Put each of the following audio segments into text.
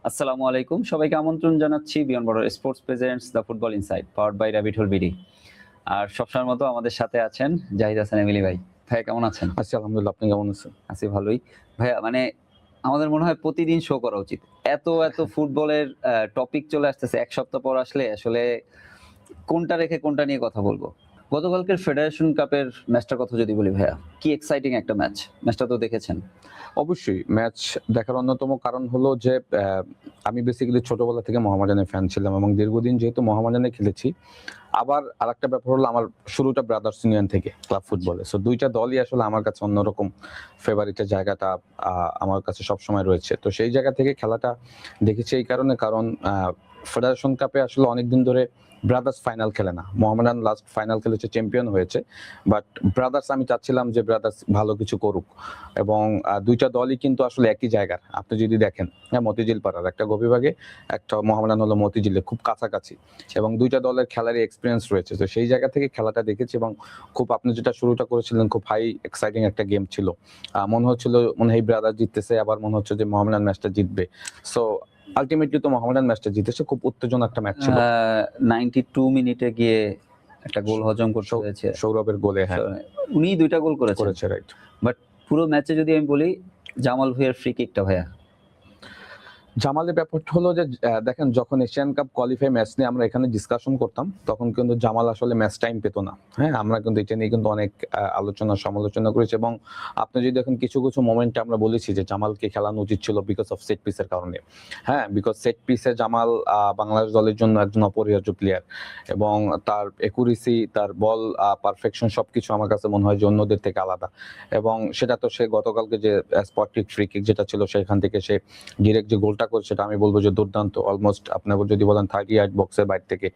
আসসালামু আলাইকুম, সবাইকে আমন্ত্রণ জানাচ্ছি beyond border sports presents the football inside powered by rabbit hole BD. আর সবসময়ের মতো আমাদের সাথে আছেন জাহিদ হাসান এমিলি ভাই। ভাইয়া কেমন আছেন? আছি আলহামদুলিল্লাহ, আপনি কেমন আছেন? আছি ভালোই। ভাইয়া মানে আমাদের মনে হয় প্রতিদিন শো করা উচিত। এত ফুটবলের টপিক চলে আসতেছে, এক সপ্তাহ পর আসলে আসলে কোনটা রেখে কোনটা নিয়ে কথা বলবো। গতকালকের ফেডারেশন কাপের ম্যাচটার কথা যদি বলি ভাইয়া, কি এক্সাইটিং একটা ম্যাচ। ম্যাচটা তো দেখেছেন। অবশ্যই ম্যাচ দেখার অন্যতম কারণ হলো যে আমি বেসিক্যালি ছোটবেলা থেকে মোহামেডানের ফ্যান ছিলাম এবং দীর্ঘদিন যেহেতু মোহামেডানে খেলেছি, আবার আরেকটা ব্যাপার হলো আমার শুরুটা ব্রাদার্স ইউনিয়ন থেকে ক্লাব ফুটবলে। সো দুইটা দলই আসলে আমার কাছে অন্যরকম ফেভারিটের জায়গাটা আমার কাছে সবসময় রয়েছে। তো সেই জায়গা থেকে খেলাটা দেখেছি এই কারণে, কারণ ফেডারেশন কাপে আসলে অনেকদিন ধরে ব্রাদার্স ফাইনাল খেলে না। মোহামেডান লাস্ট ফাইনাল খেলেছে, চ্যাম্পিয়ন হয়েছে, বাট ব্রাদার্স আমি চাচ্ছিলাম যে ব্রাদার্স ভালো কিছু করুক। এবং দুইটা দলই কিন্তু আসলে একই জায়গার, আপনি যদি দেখেন, হ্যাঁ, মতিঝিল পাড়ার একটা গভীরভাগে, একটা মোহামেডান হলো মতিঝিলে, খুব কাছাকাছি, এবং দুইটা দলের খেলারই এক্সপিরিয়েন্স রয়েছে। তো সেই জায়গা থেকে খেলাটা দেখেছি এবং খুব, আপনি যেটা শুরুটা করেছিলেন, খুব হাই এক্সাইটিং একটা গেম ছিল। মনে হচ্ছিল মনে হয় ব্রাদার্স জিততেছে, আবার মনে হচ্ছে যে মোহামেডান ম্যাচটা জিতবে। সো আলটিমেটলি তো মোহামেডান ম্যাচটা জিতেছে। খুব উত্তেজনা একটা ম্যাচ ছিল। 92 মিনিটে গিয়ে একটা গোল হজম করতে হয়েছে সৌরভের গোলে। হ্যাঁ, উনি দুইটা গোল করেছে, রাইট। বাট পুরো ম্যাচে যদি আমি বলি, জামাল ভুঁইয়ার ফ্রি কিকটা ভাইয়া, জামালের ব্যাপারটা হলো যে দেখেন, যখন এশিয়ান কাপ কোয়ালিফাই ম্যাচ নিয়ে আমরা এখানে ডিসকাশন করতাম, তখন কিন্তু জামাল আসলে ম্যাচ টাইম পেতো না। হ্যাঁ, আমরা কিন্তু এটা নিয়ে কিন্তু অনেক আলোচনা সমালোচনা করেছি, এবং আপনি যদি দেখেন কিছু মোমেন্টে আমরা বলেছি যে জামালকে খেলানো উচিত ছিল বিকজ অফ সেট পিসের কারণে। হ্যাঁ, বিকজ সেট পিসে জামাল বাংলাদেশ দলের জন্য একজন অপরিহার্য প্লেয়ার, এবং তার একুরেসি, তার বল পারফেকশন সবকিছু আমার কাছে মনে হয় যে অন্যদের থেকে আলাদা। এবং সেটা তো সে গতকালকে যে স্পট কিক ফ্রি কিক যেটা ছিল, সেখান থেকে সে ডিরেক্ট যে গোলটা করছে, সেটা আমি বলবো যে দুর্দান্ত। অলমোস্ট আপনার যদি বলেন 38 বক্সের বাইরে থেকে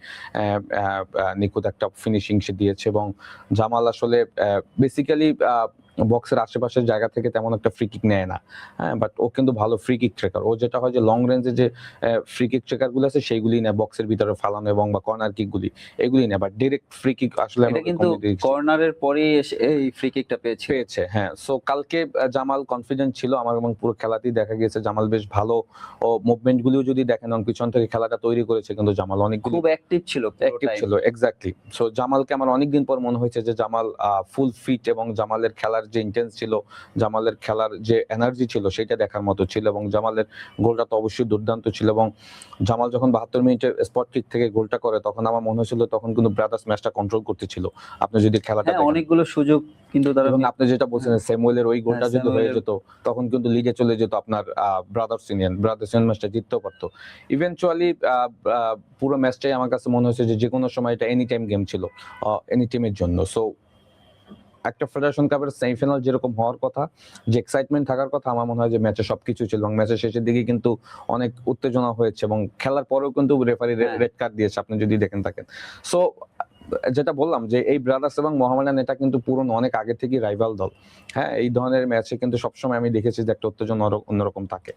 নিখুঁত একটা ফিনিশিং সে দিয়েছে। এবং জামাল আসলে বেসিক্যালি বক্সের আশেপাশের জায়গা থেকে তেমন একটা ফ্রি কিক নেয় না। হ্যাঁ, বাট ও কিন্তু ভালো ফ্রি কিক ট্রেকার। ও যেটা হয় যে লং রেঞ্জে যে ফ্রি কিক ট্রেকার গুলো আছে সেইগুলি নেয়, বক্সের ভিতরে ফালানো এবং বা কর্নার কিক গুলি এগুলি নেয়, বাট ডিরেক্ট ফ্রি কিক আসলে এটা কিন্তু কর্নারের পরেই এসে এই ফ্রি কিকটা পেয়েছে। হ্যাঁ, সো কালকে জামাল কনফিডেন্ট ছিল আমার, এবং পুরো খেলাতেই দেখা গিয়েছে জামাল বেশ ভালো। ও মুভমেন্ট গুলিও যদি দেখেন, পিছন থেকে খেলাটা তৈরি করেছে, কিন্তু জামাল অনেক খুব অ্যাক্টিভ ছিল। এক্স্যাক্টলি। সো জামালকে আমার অনেকদিন পর মনে হয়েছে যে জামাল ফুল ফিট, এবং জামালের খেলার যে ইন্টেন্স ছিল, জামালের খেলার যে এনার্জি ছিল, সেটা দেখার মতো ছিল। এবং জামালের গোলটা তো অবশ্যই দুর্দান্ত ছিল। এবং জামাল যখন 72 মিনিটে স্পট কিক থেকে গোলটা করে, তখন আমার মনে হয়েছিল তখন কিন্তু ব্রাদার্স ম্যাচটা কন্ট্রোল করতেছিল। আপনি যদি খেলাটা দেখেন, অনেকগুলো সুযোগ কিন্তু তারা, আপনি যেটা বলছেন স্যামুয়েলের ওই গোলটা যদি হয়ে যেত, তখন কিন্তু লিগে চলে যেত আপনার ব্রাদার্স ইউনিয়ন ম্যাচটা জিততেও পারতো। ইভেনচুয়ালি পুরো ম্যাচটাই আমার কাছে মনে হয়েছে যে কোনো সময় এটা এনি টাইম গেম ছিল, এনি টিমের জন্য। সো একটা ফেডারেশন কাপের সেমিফাইনাল যেরকম হওয়ার কথা, যে এক্সাইটমেন্ট থাকার কথা, আমার মনে হয় যে ম্যাচে সবকিছু ছিল। এবং ম্যাচের শেষের দিকে কিন্তু অনেক উত্তেজনা হয়েছে, এবং খেলার পরেও কিন্তু রেফারি রেড কার্ড দিয়েছে, আপনি যদি দেখেন থাকেন। সো যেটা বললাম যে এই ব্রাদার্স এবং মোহামেডান, এটা কিন্তু পুরনো, অনেক আগে থেকে রাইভাল দল। হ্যাঁ, এই ধরনের ম্যাচে কিন্তু সবসময় আমি দেখেছি যে একটা উত্তেজনা অন্যরকম থাকে।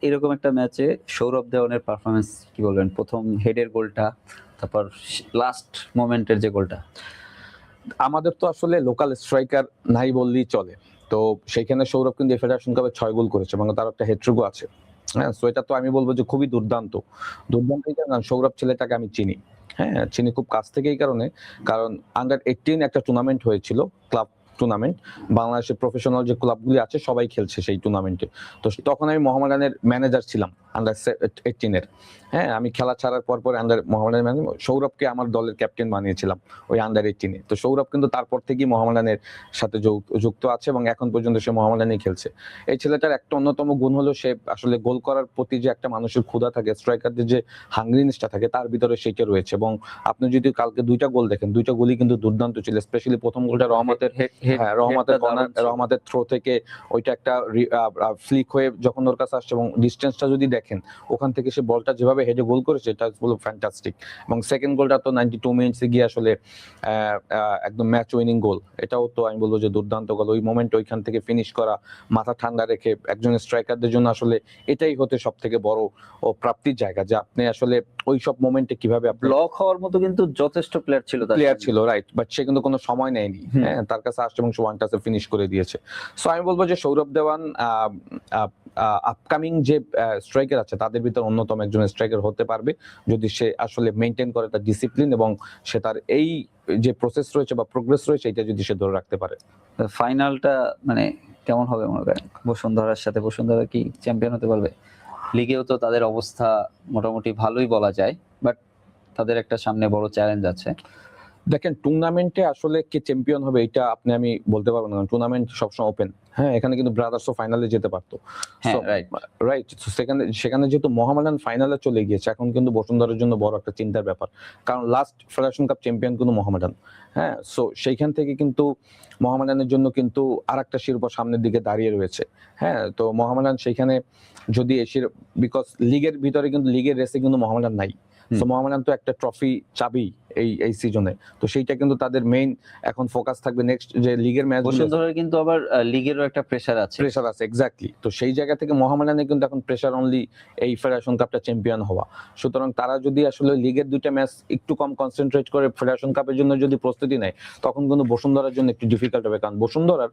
এরকম একটা ম্যাচে সৌরভ দেওয়ানের পারফরমেন্স কি বলবেন? প্রথম হেডের গোলটা, তারপর লাস্ট মোমেন্টের যে গোলটা। আমাদের তো আসলে লোকাল স্ট্রাইকার নাই বললেই চলে। তো সেইখানে সৌরভ কিন্তু ফেডারেশন কাপে 6 গোল করেছে, এবং তার একটা হ্যাট্রিকও আছে। হ্যাঁ, সো এটা তো আমি বলবো যে খুবই দুর্দান্ত। কারণ সৌরভ ছেলেটাকে আমি চিনি। হ্যাঁ, চিনি খুব কাছ থেকে এই কারণে, কারণ আন্ডার 18 একটা টুর্নামেন্ট হয়েছিল, ক্লাব টুর্নামেন্ট। বাংলাদেশের প্রফেশনাল যে ক্লাবগুলি আছে সবাই খেলছে সেই টুর্নামেন্টে। তো তখন আমি মোহামেডানের ম্যানেজার ছিলাম আন্ডার 18 এর। হ্যাঁ, আমি খেলা ছাড়ার পর আন্ডার মোহামেডানের ম্যানেজার সৌরভকে আমার দলের ক্যাপ্টেন বানিয়েছিলাম ওই আন্ডার 18 এ। তো সৌরভ কিন্তু তারপর থেকেই মোহামেডানের সাথে যুক্ত আছে, এবং এখন পর্যন্ত সে মোহামেডানেই খেলছে। এই ছেলেটার একটা অন্যতম গুণ হলো সে আসলে গোল করার প্রতি যে একটা মানুষের ক্ষুধা থাকে, স্ট্রাইকারদের যে হাংরিনেসটা থাকে, তার ভিতরে সেইটা রয়েছে। এবং আপনি যদি কালকে দুইটা গোল দেখেন, দুইটা গোলই কিন্তু দুর্দান্ত ছিল। স্পেশালি প্রথম গোলটা রহমতের থ্রো থেকে ওইটা একটা ফ্লিক হয়ে যখন ওর কাছে আসছে, এবং ডিস্টেন্সটা যদি দেখেন, ওখান থেকে সে বলটা যেভাবে হেডে গোল করেছে, এটা হলো ফ্যান্টাস্টিক। এবং সেকেন্ড গোলটা তো 92 মিনিটসে গিয়ে আসলে একদম ম্যাচ উইনিং গোল, এটাও তো আমি বলবো যে দুর্দান্ত গোল। ওই মোমেন্ট ওইখান থেকে ফিনিশ করা, মাথা ঠান্ডা রেখে, একজন স্ট্রাইকারদের জন্য আসলে এটাই হতে সব থেকে বড় ও প্রাপ্তির জায়গা, যে আপনি আসলে ওই সব মোমেন্টে কিভাবে ব্লক হওয়ার মতো কিন্তু যথেষ্ট প্লেয়ার ছিল, রাইট, বাট সে কিন্তু কোনো সময় নেয়নি। হ্যাঁ, তার কাছে লাস্ট এবং ওয়ান টাচে ফিনিশ করে দিয়েছে। সো আমি বলবো যে সৌরভ দেওয়ান আপকামিং যে স্ট্রাইকার আছে তাদের ভিতর অন্যতম একজন স্ট্রাইকার হতে পারবে যদি সে আসলে মেনটেন করে তার ডিসিপ্লিন এবং সে তার এই যে প্রসেস রয়েছে বা প্রোগ্রেস রয়েছে এটা যদি সে ধরে রাখতে পারে। ফাইনালটা মানে কেমন হবে মনে করেন? বসুন্ধরার সাথে বসুন্ধরা কি চ্যাম্পিয়ন হতে পারবে? লিগেও তো তাদের অবস্থা মোটামুটি ভালোই বলা যায়, বাট তাদের একটা সামনে বড় চ্যালেঞ্জ আছে। দেখেন টুর্নামেন্টে আসলে কে চ্যাম্পিয়ন হবে এটা আমি বলতে পারবো না, টুর্নামেন্ট সবসময় ওপেন। হ্যাঁ, এখানে কিন্তু ব্রাদার্সও ফাইনালে যেতে পারতো। হ্যাঁ, রাইট। সেখানে যেহেতু মোহামেডান ফাইনালে চলে গিয়েছে, এখন কিন্তু বসুন্ধরার জন্য বড় একটা চিন্তার ব্যাপার, কারণ লাস্ট ফেডারেশন কাপ চ্যাম্পিয়ন কিন্তু মোহামেডান। হ্যাঁ, সো সেইখান থেকে কিন্তু মোহামেডানের জন্য কিন্তু আরেকটা শিরোপা সামনের দিকে দাঁড়িয়ে রয়েছে। হ্যাঁ, তো মোহামেডান সেইখানে যদি এসির, বিকজ লিগের ভিতরে কিন্তু লিগের রেসে কিন্তু মোহামেডান নাই। তো মোহামেডান তো একটা ট্রফি চাবি এই সিজনে, তো সেইটা কিন্তু তাদের মেইন এখন ফোকাস থাকবে নেক্সট যে লিগের ম্যাচ। বসুন্ধরার কিন্তু আবার লিগেরও একটা প্রেসার আছে। এক্স্যাক্টলি। তো সেই জায়গা থেকে মোহামেডানের কিন্তু এখন প্রেসার অনলি এই ফেডারেশন কাপটা চ্যাম্পিয়ন হওয়া। সুতরাং তারা যদি আসলে লিগের দুইটা ম্যাচ একটু কম কনসেন্ট্রেট করে ফেডারেশন কাপের জন্য যদি প্রস্তুতি নেয়, তখন কিন্তু বসুন্ধরার জন্য একটু ডিফিকাল্ট হবে, কারণ বসুন্ধরার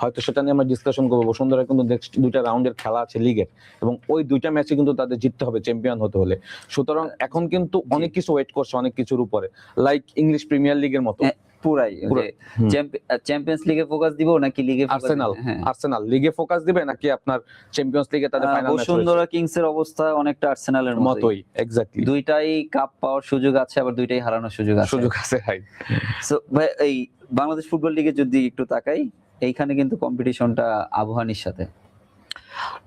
হয়তো সেটা নিয়ে আমরা ডিসকাশন করবো। বসুন্ধরা কিন্তু নেক্সট দুইটা রাউন্ডের খেলা আছে লিগের, এবং ওই দুইটা ম্যাচে কিন্তু তাদের জিততে হবে চ্যাম্পিয়ন হতে হলে। সুতরাং এখন কিন্তু অনেক কিছু ওয়েট করছে অনেক কিছুর উপরে, লাইক ইংলিশ প্রিমিয়ার লিগের মতো। পুরাই চ্যাম্পিয়ন্স লিগে ফোকাস দিব নাকি লিগে আর্সেনাল লিগে ফোকাস দিবে নাকি আপনার চ্যাম্পিয়ন্স লিগে তাদের ফাইনাল ম্যাচ? বসুন্ধরা কিংস এর অবস্থা অনেকটা আর্সেনালের মতোই। এক্স্যাক্টলি, দুইটাই কাপ পাওয়ার সুযোগ আছে, আবার দুইটাই হারানোর সুযোগ আছে। ভাই। সো ভাই, এই বাংলাদেশ ফুটবল লিগে যদি একটু তাকাই, এইখানে কিন্তু কম্পিটিশনটা আবহানির সাথে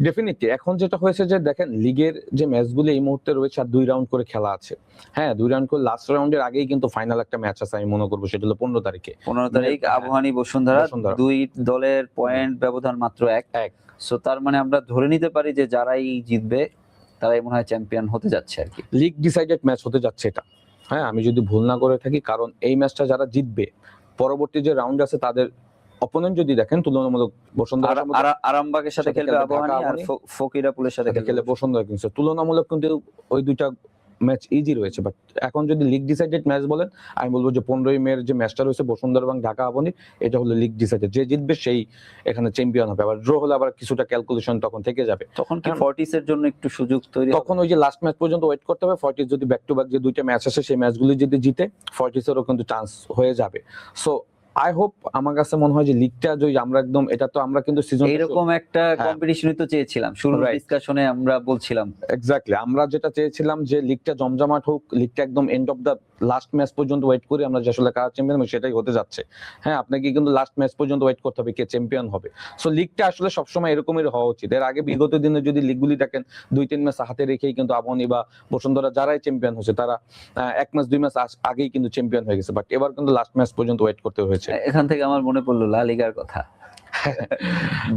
ডেফিনেটলি। এখন যেটা হয়েছে যে দেখেন লিগের যে ম্যাচগুলো এই মুহূর্তে রয়েছে আর 2 রাউন্ড করে খেলা আছে। হ্যাঁ, 2 রাউন্ড করে লাস্ট রাউন্ডের আগেই কিন্তু ফাইনাল একটা ম্যাচ আছে, আমি মনে করবো সেটা হলো 15 তারিখে। 15 তারিখ আবহানি বসুন্ধরা, দুই দলের পয়েন্ট ব্যবধান মাত্র এক। সো তার মানে আমরা ধরে নিতে পারি যে যারাই জিতবে তারাই মনে হয় চ্যাম্পিয়ন হতে যাচ্ছে আর কি। লিগ ডিসাইডেড ম্যাচ হতে যাচ্ছে এটা। হ্যাঁ, আমি যদি ভুল না করে থাকি, কারণ এই ম্যাচটা যারা জিতবে পরবর্তী যে রাউন্ড আছে তাদের অপোনেন্ট যদি দেখেন তুলনামূলক বসুন্ধরা আরামবাগের সাথে খেলবে আবহানি, আর ফকিরাপুলের সাথে খেলবে বসুন্ধরা কিংস। তুলনামূলক কিন্তু ওই দুইটা ম্যাচ ইজি রয়েছে, বাট এখন যদি লিগ ডিসাইডেড ম্যাচ বলেন, আমি বলবো যে 15ই মে যে ম্যাচটা রয়েছে বসুন্ধরা এবং ঢাকা আবাহনী, এটা হলো লিগ ডিসাইডেড। যে জিতবে সেই এখানে চ্যাম্পিয়ন হবে। আবার ড্র হলে আবার কিছুটা ক্যালকুলেশন তখন থেকে যাবে। তখন কি ফর্টিস এর জন্য একটু সুযোগ তৈরি, তখন ওই যে লাস্ট ম্যাচ পর্যন্ত ওয়েট করতে হবে। ফর্টিস যদি ব্যাক টু ব্যাক যে দুইটা ম্যাচ আছে সেই ম্যাচগুলি যদি জিতে, ফর্টিসেরও কিন্তু চান্স হয়ে যাবে। সো আই হোপ, আমার কাছে মনে হয় যে লিগটা যদি আমরা একদম, এটা তো আমরা কিন্তু সিজন এরকম একটা কম্পিটিশনই তো চেয়েছিলাম, শুরুর ডিসকাশনে আমরা বলছিলাম। এক্স্যাক্টলি, আমরা যেটা চেয়েছিলাম যে লিগটা জমজমাট হোক, লিগটা একদম end of the last match পর্যন্ত ওয়েট করি আমরা যে আসলে কার চ্যাম্পিয়ন হবে, সেটাই হতে যাচ্ছে। হ্যাঁ, আপনাকে কিন্তু লাস্ট ম্যাচ পর্যন্ত ওয়েট করতে হবে কে চ্যাম্পিয়ন হবে। সো লিগটা আসলে সবসময় এরকমই হওয়া উচিত। এর আগে বিগত দিনে যদি লিগগুলি দেখেন 2-3 ম্যাচ হাতে রেখেই কিন্তু আবাহনী বা বসুন্ধরা যারাই চ্যাম্পিয়ন হয়েছে তারা 1 ম্যাচ 2 ম্যাচ আগেই কিন্তু চ্যাম্পিয়ন হয়ে গেছে, বাট এবার কিন্তু লাস্ট ম্যাচ পর্যন্ত ওয়েট করতে হয়েছে। এখান থেকে আমার মনে পড়লো লা লিগার কথা।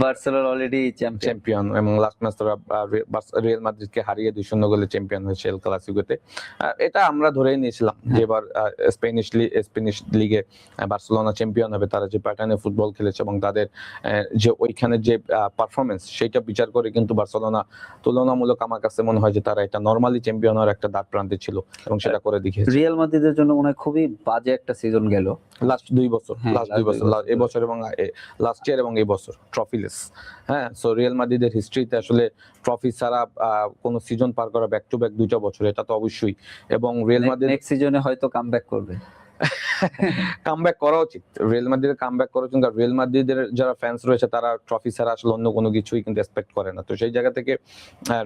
বার্সেলোনা অলরেডি চ্যাম্পিয়ন, এবং লাস্ট ম্যাচ তারা রিয়াল মাদ্রিদকে হারিয়ে 2-0 গোলে চ্যাম্পিয়ন হয়েছে এল ক্লাসিকোতে। এটা আমরা ধরেই নিয়েছিলাম যে এবার স্প্যানিশ লিগে বার্সেলোনা চ্যাম্পিয়ন হবে। তারা যে প্যাটার্নে ফুটবল খেলেছে এবং তাদের যে ওইখানে যে পারফরমেন্স, সেটা বিচার করে কিন্তু বার্সেলোনা তুলনামূলক আমার কাছে মনে হয় যে তারা এটা নরমালি চ্যাম্পিয়ন হওয়ার একটা দ্বার প্রান্তে ছিল এবং সেটা করে দেখিয়েছে। রিয়াল মাদ্রিদের জন্য মনে হয় খুবই বাজে একটা সিজন গেল লাস্ট 2 বছর, এই বছর এবং লাস্ট ইয়ার এবং এই বছর ট্রফিলেস। হ্যাঁ, সো রিয়াল মাদ্রিদের হিস্ট্রিতে আসলে ট্রফি ছাড়া কোন সিজন পার করা ব্যাক টু ব্যাক 2টা বছর, এটা তো অবশ্যই। এবং রিয়াল মাদ্রিদ নেক্সট সিজনে হয়তো কামব্যাক করবে। কামব্যাক করা উচিত, রিয়াল মাদ্রিদের কামব্যাক করা উচিত। কারণ রিয়াল মাদ্রিদের যারা ফ্যান্স রয়েছে তারা ট্রফি ছাড়া আসলে অন্য কোনো কিছুই কিন্তু এক্সপেক্ট করে না। তো সেই জায়গা থেকে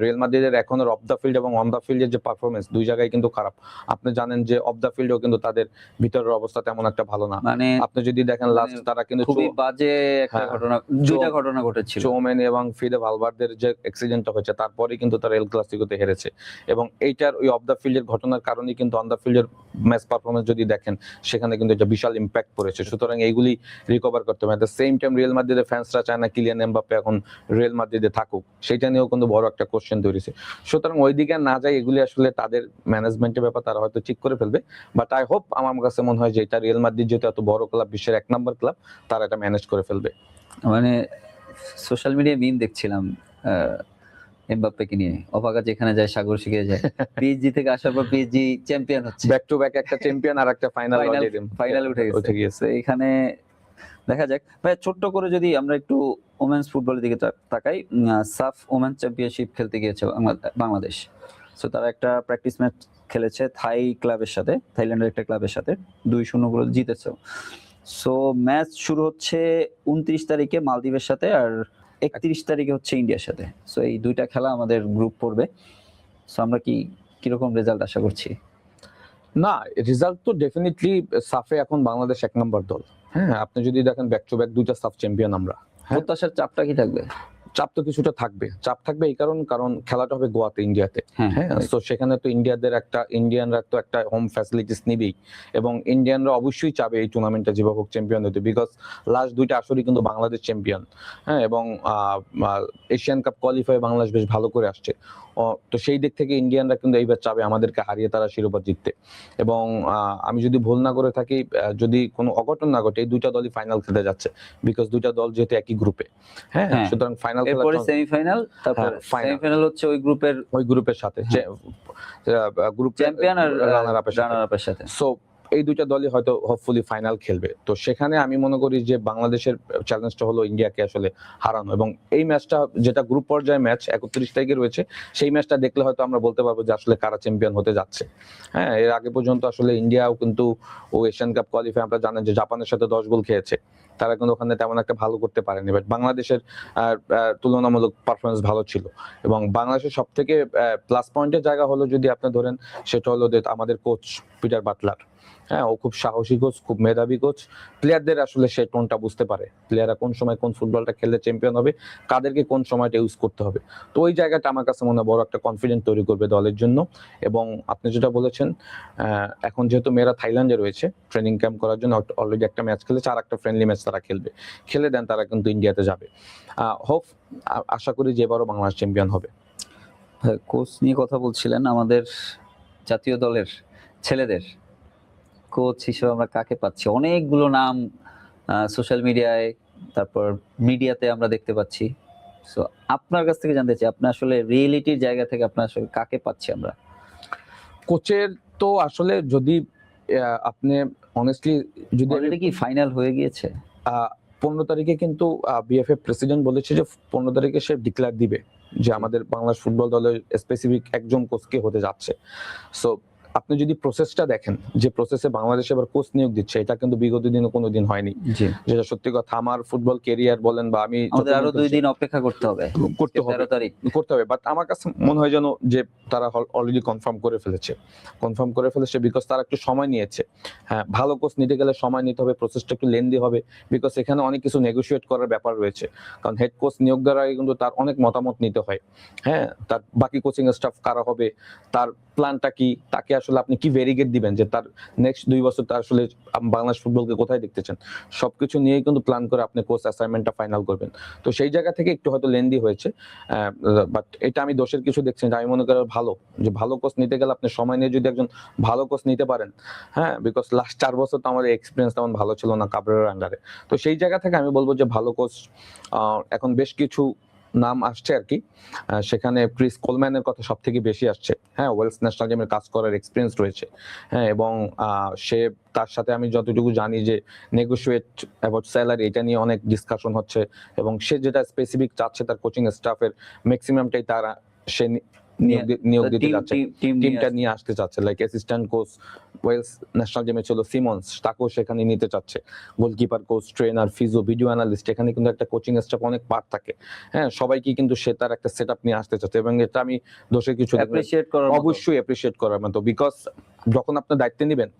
রিয়াল মাদ্রিদের এখন অফ দ্য ফিল্ড এবং অন দ্য ফিল্ডের যে পারফরমেন্স, দুই জায়গায় কিন্তু খারাপ। আপনি জানেন যে অফ দ্য ফিল্ডেও কিন্তু তাদের ভিতরের অবস্থা তেমন একটা ভালো না। মানে আপনি যদি দেখেন লাস্ট তারা কিন্তু খুবই বাজে একটা ঘটনা, দুইটা ঘটনা ঘটেছিল। চৌমেনি এবং ফিদে ভালভার্দের যে অ্যাক্সিডেন্টটা হয়েছে, তারপরে কিন্তু তারা এল ক্লাসিকোতে হেরেছে। এবং এইটার ওই অফ দ্য ফিল্ডের ঘটনার কারণে কিন্তু অন দ্য ফিল্ডের ম্যাচ পারফরমেন্স যদি দেখেন, সেখানে কিন্তু একটা বিশাল ইম্প্যাক্ট পড়েছে। সুতরাং এইগুলি রিকভার করতে হবে। At the same time Real মাদ্রিদের ফ্যান্সরা চায় না কিলিয়ান এমবাপ্পে এখন রিয়াল মাদ্রিদে থাকুক, সেটা নিয়েও কিন্তু বড় একটা কোশ্চেন তৈরি হয়েছে। সুতরাং ওইদিকে না যায়, এগুলি আসলে তাদের ম্যানেজমেন্টের ব্যাপার, তারা হয়তো ঠিক করে ফেলবে। বাট আই হোপ, আমার কাছে মনে হয় যে এটা রিয়াল মাদ্রিদ যেহেতু এত বড় ক্লাব, বিশ্বের 1 নম্বর ক্লাব, তারা এটা ম্যানেজ করে ফেলবে। মানে সোশ্যাল মিডিয়ায় মিম দেখছিলাম এমবাপ্পেকে নিয়ে, অবাকা যেখানে যায় সাগর শিখে যায়। পিএসজি থেকে আসার পর পিএসজি চ্যাম্পিয়ন হচ্ছে, ব্যাক টু ব্যাক একটা চ্যাম্পিয়ন আর একটা ফাইনাল উঠে গেছে। এখানে দেখা যাক ভাই। ছোট্ট করে যদি আমরা একটু ওমেন্স ফুটবলের দিকে তাকাই, সাফ ওমেন্স চ্যাম্পিয়নশিপ খেলতে গিয়েছে বাংলাদেশ। সো তারা একটা প্র্যাকটিস ম্যাচ খেলেছে থাই ক্লাবের সাথে, থাইল্যান্ডের একটা ক্লাবের সাথে, 2-0 গোলে জিতেছে। সো ম্যাচ শুরু হচ্ছে 29 তারিখে মালদ্বীপের সাথে, আর 31 তারিখে হচ্ছে ইন্ডিয়ার সাথে। সো এই দুইটা খেলা আমাদের গ্রুপ পড়বে। সো আমরা কিরকম রেজাল্ট আশা করছি? না, রেজাল্ট তো ডেফিনেটলি সাফে এখন বাংলাদেশ 1 নম্বর দল। হ্যাঁ, আপনি যদি দেখেন ব্যাক টু ব্যাক 2টা সাফ চ্যাম্পিয়ন আমরা। প্রত্যাশার চাপটা কি থাকবে? চাপ তো কিছুটা থাকবে, চাপ থাকবে এই কারণ খেলাটা হবে গোয়াতে, ইন্ডিয়াতে। হ্যাঁ, তো সেখানে তো ইন্ডিয়ানরা তো একটা হোম ফ্যাসিলিটিস নিবেই, এবং ইন্ডিয়ানরা অবশ্যই চাবে এই টুর্নামেন্টে যেভাবে হোক চ্যাম্পিয়ন হতে, বিকজ লাস্ট 2টা আসরই কিন্তু বাংলাদেশ চ্যাম্পিয়ন। হ্যাঁ, এবং এশিয়ান কাপ কোয়ালিফাই বাংলাদেশ বেশ ভালো করে আসছে। তো সেই দিক থেকে ইন্ডিয়ানরা কিন্তু এইবার চাবে আমাদেরকে হারিয়ে তারা শিরোপা জিততে। এবং আমি যদি ভুল না করে থাকি, যদি কোনো অঘটন না ঘটে, এই 2টা দলই ফাইনাল খেলতে যাচ্ছে, বিকজ 2টা দল যেহেতু একই গ্রুপে। হ্যাঁ, সুতরাং ফাইনাল এরপরে সেমিফাইনাল, তারপর সেমিফাইনাল হচ্ছে ওই গ্রুপের সাথে, গ্রুপ চ্যাম্পিয়ন আর রানার আপের সাথে। সো এই 2টা দলই হয়তো হোপফুলি ফাইনাল খেলবে। তো সেখানে আমি মনে করি যে বাংলাদেশের চ্যালেঞ্জটা হলো ইন্ডিয়াকে আসলে হারানো, এবং এই ম্যাচটা যেটা গ্রুপ পর্যায়ে ম্যাচ 31 তারিখে রয়েছে, সেই ম্যাচটা দেখলে হয়তো আমরা বলতে পারবো যে আসলে কারা চ্যাম্পিয়ন হতে যাচ্ছে। হ্যাঁ, এর আগে পর্যন্ত আসলে ইন্ডিয়াও কিন্তু ও এশিয়ান কাপ কোয়ালিফাই, আমরা জানেন যে জাপানের সাথে 10 গোল খেয়েছে, তারা কিন্তু ওখানে তেমন একটা ভালো করতে পারেনি। বাট বাংলাদেশের তুলনামূলক পারফরমেন্স ভালো ছিল, এবং বাংলাদেশের সব থেকে প্লাস পয়েন্টের জায়গা হলো যদি আপনি ধরেন, সেটা হলো যে আমাদের কোচ পিটার বাটলার। হ্যাঁ, ও খুব সাহসী কোচ, খুব মেধাবী কোচ। প্লেয়ারদের আসলে সে টোনটা বুঝতে পারে, প্লেয়াররা কোন সময় কোন ফুটবলটা খেললে চ্যাম্পিয়ন হবে, কাদেরকে কোন সময়টা ইউজ করতে হবে। তো ওই জায়গাটা আমার কাছে মনে হয় বড় একটা কনফিডেন্স তৈরি করবে দলের জন্য। এবং আপনি যেটা বলেছেন, এখন যেহেতু মেয়েরা থাইল্যান্ডে রয়েছে ট্রেনিং ক্যাম্প করার জন্য, অলরেডি একটা ম্যাচ খেলেছে, আর একটা ফ্রেন্ডলি ম্যাচ তারা খেলবে, খেলে দেন তারা কিন্তু ইন্ডিয়াতে যাবে। আশা করি যে এবারও বাংলাদেশ চ্যাম্পিয়ন হবে। কোচ নিয়ে কথা বলছিলেন, আমাদের জাতীয় দলের ছেলেদের কোচ হিসেবে আমরা কাকে পাচ্ছি? অনেকগুলো নাম সোশ্যাল মিডিয়ায়, তারপর মিডিয়াতে আমরা দেখতে পাচ্ছি। সো আপনার কাছ থেকে জানতে চাই, আপনি আসলে রিয়েলিটির জায়গা থেকে আপনার আসলে কাকে পাচ্ছি আমরা? কোচের তো আসলে যদি আপনি অনেস্টলি যদি অলরেডি কি ফাইনাল হয়ে গিয়েছে? 15 তারিখে কিন্তু বিএফএ প্রেসিডেন্ট বলেছে যে 15 তারিখে সে ডিক্লেয়ার দিবে যে আমাদের বাংলাদেশ ফুটবল দলের স্পেসিফিক একজন কোচকে হতে যাচ্ছে। সো আপনি যদি প্রসেসটা দেখেন, যে প্রসেসে বাংলাদেশে এবার কোচ নিয়োগ দিচ্ছে, এটা কিন্তু বিগত দিনে কোনোদিন হয়নি। যেটা সত্যি কথা, আমার ফুটবল ক্যারিয়ার বলেন বা আমি আমাদের আরো 2 দিন অপেক্ষা করতে হবে। বাট আমার কাছে মনে হয় যেন যে তারা অলরেডি কনফার্ম করে ফেলেছে, বিকজ তারা একটু সময় নিয়েছে। হ্যাঁ, ভালো কোচ নিতে গেলে সময় নিতে হবে, প্রসেসটা একটু লেন্দি হবে, বিকজ এখানে অনেক কিছু নেগোশিয়েট করার ব্যাপার রয়েছে। কারণ হেড কোচ নিয়োগ দেওয়ার আগে কিন্তু তার অনেক মতামত নিতে হয়। হ্যাঁ, তার বাকি কোচিং স্টাফ কারা হবে, তার প্ল্যানটা কি, তাকে আসলে আপনি কি ভেরিগেট দিবেন যে তার নেক্সট 2 বছর তার আসলে বাংলাদেশ ফুটবলকে কোথায় দেখতে চান, সবকিছু নিয়েই কিন্তু প্ল্যান করে আপনি কোচ অ্যাসাইনমেন্টটা ফাইনাল করবেন। তো সেই জায়গা থেকে একটু হয়তো লেন্দি হয়েছে, বাট এটা আমি দোষের কিছু দেখছি না। আমি মনে করি ভালো কোচ নিতে গেলে আপনি সময় নিয়ে যদি একজন ভালো কোচ নিতে পারেন, হ্যাঁ, বিকজ লাস্ট 4 বছর তো আমাদের এক্সপিরিয়েন্স তেমন ভালো ছিল না কাবরেরার আন্ডারে। তো সেই জায়গা থেকে আমি বলবো যে ভালো কোচ, এখন বেশ কিছু নাম আসছে আর কি। সেখানে ক্রিস কোলম্যানের কথা সব থেকে বেশি আসছে। হ্যাঁ, ওয়েলস ন্যাশনাল টিমের কাজ করার এক্সপিরিয়েন্স রয়েছে। হ্যাঁ, এবং সে তার সাথে আমি যতটুকু জানি যে নেগোশিয়েট অ্যাবাউট স্যালারি, এটা নিয়ে অনেক ডিসকাশন হচ্ছে, এবং সে যেটা স্পেসিফিক চাচ্ছে তার কোচিং স্টাফের ম্যাক্সিমামটাই তারা সে নিয়োগ দিতে যাচ্ছে, টিমটা নিয়ে আসতে চাচ্ছে। Like assistant coach Wales national টিমে ছিল সিমন্স, তাকেও সেখানে নিতে চাচ্ছে। Goalkeeper coach, trainer, physio, video analyst, এখানে কিন্তু একটা কোচিং স্টাফ অনেক পার্ট থাকে। হ্যাঁ, সবাইকে কিন্তু সে তার একটা সেটআপ নিয়ে আসতে চাচ্ছে, এবং এটা আমি দোষের কিছু অবশ্যই অ্যাপ্রিশিয়েট করার মতো, বিকজ যখন আপনি দায়িত্ব নেবেন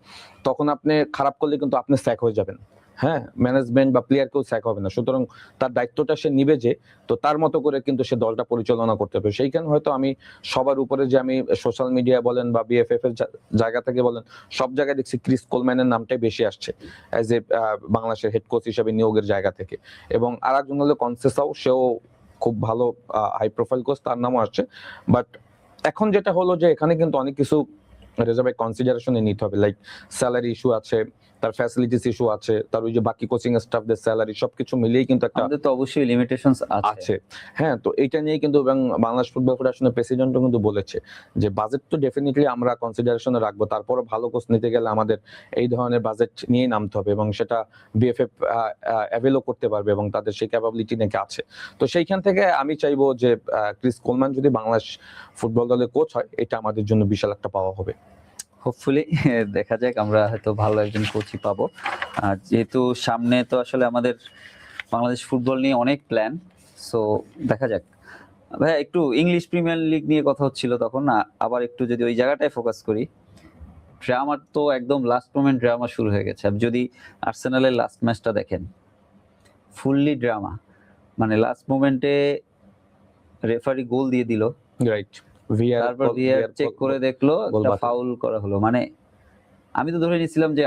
তখন আপনি খারাপ করলে কিন্তু আপনি স্যাক হয়ে যাবেন। হ্যাঁ, ম্যানেজমেন্ট বা প্লেয়ার কেউ স্যাক হবে না। সুতরাং তার দায়িত্বটা সে নিবে, যে তো তার মতো করে কিন্তু সে দলটা পরিচালনা করতে হবে। সেইখানে হয়তো আমি সবার উপরে যে আমি সোশ্যাল মিডিয়া বলেন বা বিএফএফ এর জায়গা থেকে বলেন, সব জায়গায় দেখছি ক্রিস কোলম্যানের নামটাই বেশি আসছে অ্যাজ এ বাংলাদেশের হেড কোচ হিসেবে নিয়োগের জায়গা থেকে। এবং আরেকজন হলো কনসেসাও, সেও খুব ভালো হাই প্রোফাইল কোচ, তার নামও আসছে। বাট এখন যেটা হলো যে এখানে কিন্তু অনেক কিছু রেজার্ভে কনসিডারেশনে নিতে হবে, লাইক স্যালারি ইস্যু আছে, তার ফ্যাসিলিটিস ইস্যু আছে, তার ওই যে বাকি কোচিং স্টাফদের স্যালারি সবকিছু মিলিয়ে কিন্তু একটা আমাদের তো অবশ্যই লিমিটেশনস আছে। আছে। হ্যাঁ, তো এইটা নিয়ে কিন্তু এবং বাংলাদেশ ফুটবল ফেডারেশনের প্রেসিডেন্টও কিন্তু বলেছে যে বাজেট তো ডেফিনেটলি আমরা কনসিডারেশনে রাখবো, তারপরে ভালো কোচ নিতে গেলে আমাদের এই ধরনের বাজেট নিয়ে নামতে হবে এবং সেটা বিএফএফ অ্যাভেলও করতে পারবে এবং তাদের সেই ক্যাপাবিলিটি নাকি আছে। তো সেইখান থেকে আমি চাইবো যে ক্রিস কোলম্যান যদি বাংলাদেশ ফুটবল দলের কোচ হয়, এটা আমাদের জন্য বিশাল একটা পাওয়া হবে। হোপফুলি দেখা যাক, আমরা হয়তো ভালো একজন কোচই পাবো। আর যেহেতু সামনে তো আসলে আমাদের বাংলাদেশ ফুটবল নিয়ে অনেক প্ল্যান, সো দেখা যাক। ভাই একটু ইংলিশ প্রিমিয়ার লিগ নিয়ে কথা হচ্ছিল তখন, না আবার একটু যদি ওই জায়গাটায় ফোকাস করি, ড্রামার তো একদম লাস্ট মোমেন্ট ড্রামা শুরু হয়ে গেছে। আপনি যদি আর্সেনালের লাস্ট ম্যাচটা দেখেন, ফুললি ড্রামা, মানে লাস্ট মোমেন্টে রেফারি গোল দিয়ে দিল, রাইট, ভিআর তারপর ভিআর চেক করে দেখলো গোল একটা বাতিল। ফাউল করা হলো। মানে আমি তো ধরে নিয়েছিলাম যে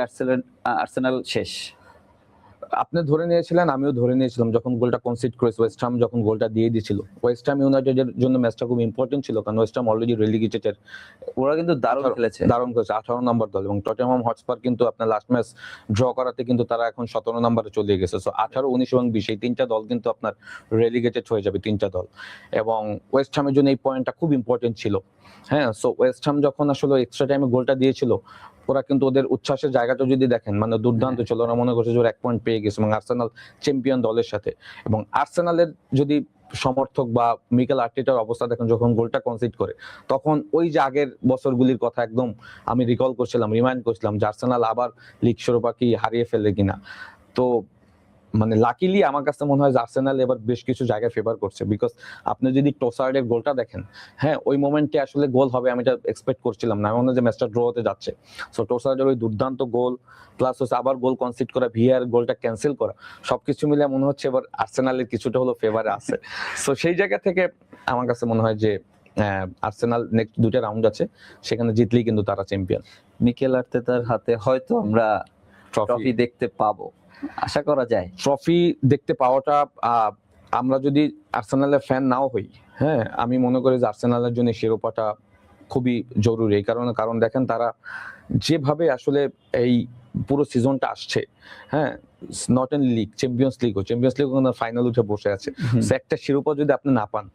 আর্সেনাল শেষ। আপনি ধরে নিয়েছিলেন, আমিও ধরে নিয়েছিলাম যখন গোলটা কনসিড করেছে ওয়েস্ট হাম, যখন গোলটা দিয়ে দিয়েছিল। ওয়েস্ট হাম ইউনাইটেডের জন্য ম্যাচটা খুব ইম্পর্টেন্ট ছিল, কারণ ওয়েস্ট হাম অলরেডি রেলিগেটেড, ওরা কিন্তু দারুণ খেলেছে। দারুণ করেছে, 18 নম্বর দল, এবং টটেনহাম হটস্পার কিন্তু আপনার লাস্ট ম্যাচ ড্র করাতে কিন্তু তারা এখন 17 নম্বরে চলে গেছে। সো 18, 19 এবং 20 এই তিনটা দল কিন্তু আপনার রেলিগেটেড হয়ে যাবে, তিনটা দল। এবং ওয়েস্ট হামের জন্য এই পয়েন্টটা খুব ইম্পর্টেন্ট ছিল। হ্যাঁ, সো ওয়েস্ট হাম যখন আসলে এক্সট্রা টাইমে গোলটা দিয়েছিল, ওরা কিন্তু ওদের উচ্ছ্বাসের জায়গাটা যদি দেখেন, মানে দুর্দান্ত ছিল। ওরা মনে করছে যে ওরা 1 পয়েন্ট পেয়ে গেছে এবং আর্সেনাল চ্যাম্পিয়ন দলের সাথে। এবং আর্সেনালের যদি সমর্থক বা মিকেল আর্টেটার অবস্থা দেখেন, যখন গোলটা কনসিড করে, তখন ওই যে আগের বছরগুলির কথা একদম আমি রিকল করছিলাম, রিমাইন্ড করছিলাম যে আর্সেনাল আবার লিগ শিরোপা কি হারিয়ে ফেলে কিনা। তো মানে লাকিলি আমার কাছে মনে হয় যে আর্সেনাল এবার বেশ কিছু জায়গায় ফেভার করছে, বিকজ আপনি যদি টোসার্ডের গোলটা দেখেন, হ্যাঁ ওই মোমেন্টে আসলে গোল হবে আমি এটা এক্সপেক্ট করছিলাম না, আমি মনে হয় যে ম্যাচটা ড্র হতে যাচ্ছে। সো টোসার্ডের ওই দুর্দান্ত গোল প্লাস হচ্ছে আবার গোল কনসিড করা, ভিআর গোলটা ক্যান্সেল করা, সবকিছু মিলে মনে হচ্ছে এবার আর্সেনালের কিছুটা হলো ফেভারে আছে। সো সেই জায়গা থেকে আমার কাছে মনে হয় যে আর্সেনাল নেক্সট 2টা রাউন্ড আছে, সেখানে জিতলেই কিন্তু তারা চ্যাম্পিয়ন। মিকেল আর্তেতার হাতে হয়তো আমরা ট্রফি দেখতে পাবো, আশা করা যায়। ট্রফি দেখতে পাওয়াটা আমরা যদি আর্সেনালের ফ্যান নাও হই, হ্যাঁ আমি মনে করি যে আর্সেনালের জন্য শিরোপাটা খুবই জরুরি। এই কারণ দেখেন তারা যেভাবে আসলে এই পুরো সিজনটা আসছে, হ্যাঁ not only league, champions league final উঠে বসে আছে। So একটা শিরোপা যদি আপনি না পান,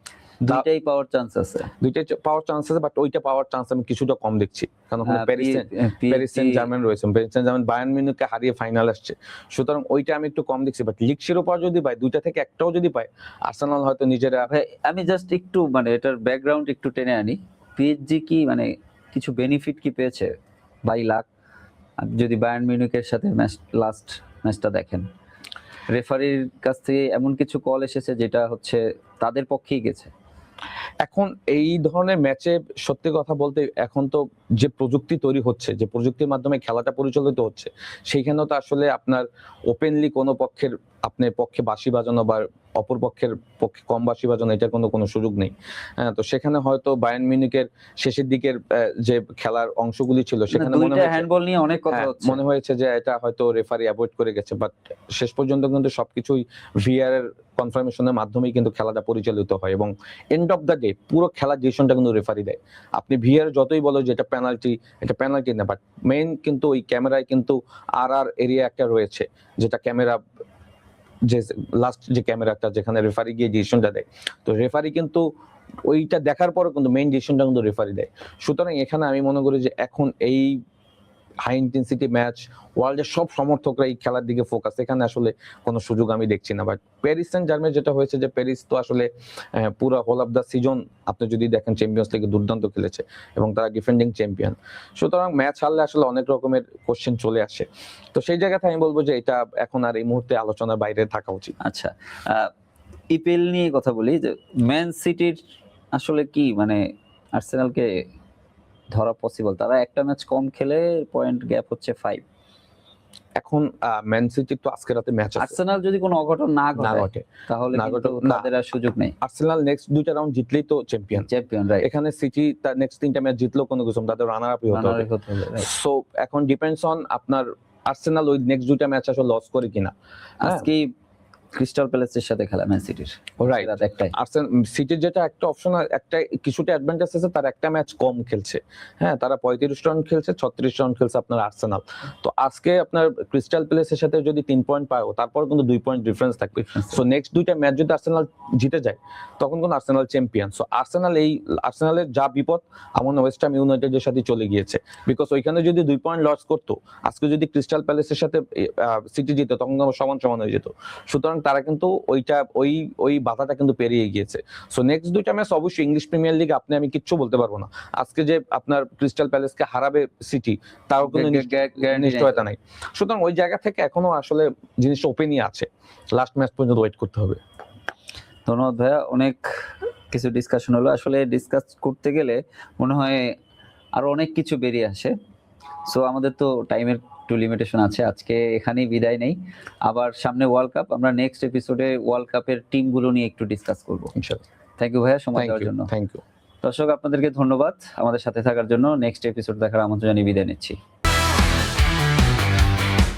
দুইটাই পাওয়ার চান্স আছে, দুইটাই পাওয়ার চান্স আছে, বাট ওইটা পাওয়ার চান্স আমি কিছুটা কম দেখছি, কারণ প্যারিস সেন্ট জার্মান রয়েছে, প্যারিস সেন্ট জার্মান বায়ার্ন মিউনিখকে হারিয়ে ফাইনাল আসছে, সুতরাং ওইটা আমি একটু কম দেখছি। বাট লিগ শিরোপা যদি পায়, দুইটা থেকে একটাও যদি পায়, আর্সেনাল হয়তো নিজেরা। আমি জাস্ট একটু মানে এটার ব্যাকগ্রাউন্ড একটু টেনে আনি। পিএসজি কি মানে কিছু বেনিফিট কি পেয়েছে 22 লাখ? যদি বায়ার্ন মিউনিখের সাথে লাস্ট ম্যাচটা দেখেন, রেফারির কাছ থেকে এমন কিছু কল এসেছে যেটা হচ্ছে তাদের পক্ষেই গেছে। এখন এই ধরনের ম্যাচে সত্যি কথা বলতে এখন তো যে প্রযুক্তি তৈরি হচ্ছে, যে প্রযুক্তির মাধ্যমে খেলাটা পরিচালিত হচ্ছে, সেইখানেও তো আসলে আপনার ওপেনলি কোনো পক্ষের পক্ষে বাঁশি বাজানো বা অপর পক্ষের পক্ষে কম বাঁশি বাজানো, এটার কোনো সুযোগ নেই। হ্যাঁ, তো সেখানে হয়তো বায়ার্ন মিউনিখের শেষের দিকের যে খেলার অংশগুলি ছিল, সেখানে হ্যান্ডবল নিয়ে অনেক কথা হচ্ছে, মনে হয়েছে যে এটা হয়তো রেফারি অ্যাভয়েড করে গেছে, বাট শেষ পর্যন্ত কিন্তু সবকিছুই ভিআর এর কনফার্মেশনের মাধ্যমেই কিন্তু খেলাটা পরিচালিত হয় এবং এন্ড অফ দ্য ডে পুরো খেলার ডিসিশনটা কিন্তু রেফারি দেয়। আপনি ভিআর যতই বলো যে এটা পেনাল্টি না, বাট মেইন কিন্তু ওই ক্যামেরায় কিন্তু আর এরিয়া একটা রয়েছে, যেটা ক্যামেরা যে লাস্ট যে ক্যামেরাটা যেখানে রেফারি গিয়ে ডিসিশনটা দেয়, তো রেফারি কিন্তু ওইটা দেখার পরে কিন্তু মেইন ডিসিশনটা কিন্তু রেফারি দেয়। সুতরাং এখানে আমি মনে করি যে এখন এই হাই ইন্টেন্সিটি ম্যাচ, ওয়ার্ল্ডের সব সমর্থকরা এই খেলার দিকে ফোকাস, এখানে আসলে কোনো সুযোগ আমি দেখছি না। বাট প্যারিস সেন্ট জার্মান যেটা হয়েছে, যে প্যারিস তো আসলে পুরো হোল অফ দ্য সিজন আপনি যদি দেখেন চ্যাম্পিয়ন্স লিগে দুর্দান্ত খেলেছে এবং তারা ডিফেন্ডিং চ্যাম্পিয়ন, সুতরাং ম্যাচ হারলে আসলে অনেক রকমের কোশ্চেন চলে আসে। তো সেই জায়গাতে আমি বলবো যে এটা এখন আর এই মুহূর্তে আলোচনার বাইরে থাকা উচিত। আচ্ছা, ইপিএল নিয়ে কথা বলি, যে ম্যান সিটির আসলে কি মানে আর্সেনালকে ধরা পসিবল? তারা একটা ম্যাচ কম খেলে পয়েন্ট গ্যাপ হচ্ছে 5। এখন ম্যান সিটি তো আজকে রাতে ম্যাচ আছে, আর্সেনাল যদি কোনো অঘটন না ঘটে তাহলে কিন্তু তাদের আর সুযোগ নেই। আর্সেনাল নেক্সট 2টা রাউন্ড জিতলেই তো চ্যাম্পিয়ন, রাইট। এখানে সিটি তার নেক্সট 3টা ম্যাচ জিতলেও কোনো কিছু, তাদের রানার আপই হতে হবে। সো এখন ডিপেন্ডস অন আপনার আর্সেনাল ওই নেক্সট 2টা ম্যাচ আসলে লস করে কিনা। আজকে ক্রিস্টাল প্যালেসের সাথে খেলা ম্যান সিটির রাইট। রাত একটাই। সিটির যেটা একটা অপশন, একটা কিছুটা অ্যাডভান্টেজ আছে, তার একটা ম্যাচ কম খেলছে। হ্যাঁ, তারা 35 রাউন্ড খেলছে, 36 রাউন্ড খেলছে আপনার আর্সেনাল। তো আজকে আপনার ক্রিস্টাল প্যালেসের সাথে যদি 3 পয়েন্ট পাও, তারপর কিন্তু 2 পয়েন্ট ডিফারেন্স থাকবে। সো নেক্সট দুইটা ম্যাচ যদি আর্সেনাল জিতে যায়, তখন কিন্তু আর্সেনাল চ্যাম্পিয়ন। সো আর্সেনালের যা বিপদ আমার ওয়েস্ট হাম ইউনাইটেডের সাথে চলে গিয়েছে, বিকজ ওইখানে যদি 2 পয়েন্ট লস করতো, আজকে যদি ক্রিস্টাল প্যালেসের সাথে সিটি জিতে, তখন কিন্তু সমান সমান হয়ে যেত। সুতরাং তারা কিন্তু ওই বাধাটা কিন্তু পেরিয়ে গিয়েছে। সো নেক্সট দুইটা ম্যাচ অবশ্যই ইংলিশ প্রিমিয়ার লিগ আমি কিচ্ছু বলতে পারবো না। আজকে যে আপনার ক্রিস্টাল প্যালেসকে হারাবে সিটি, তারও কিন্তু নিশ্চয়তা নাই। সুতরাং ওই জায়গা থেকে এখনো আসলে জিনিসটা ওপেনই আছে, লাস্ট ম্যাচ পর্যন্ত ওয়েট করতে হবে। ধন্যবাদ ভাইয়া, অনেক কিছু ডিসকাশন হলো। আসলে ডিসকাস করতে গেলে মনে হয় আরো অনেক কিছু বেরিয়ে আসে। সো আমাদের তো টাইমের একটু লিমিটেশন আছে, আজকে এখানেই বিদায় নেই। আবার সামনে ওয়ার্ল্ড কাপ, আমরা নেক্সট এপিসোডে ওয়ার্ল্ড কাপের টিমগুলো নিয়ে একটু ডিসকাস করব ইনশাআল্লাহ। থ্যাংক ইউ ভাইয়া সময় দেওয়ার জন্য। Thank you. দর্শক আপনাদেরকে ধন্যবাদ আমাদের সাথে থাকার জন্য। নেক্সট এপিসোড দেখার আমন্ত্রণ জানিয়ে বিদায় নিচ্ছি।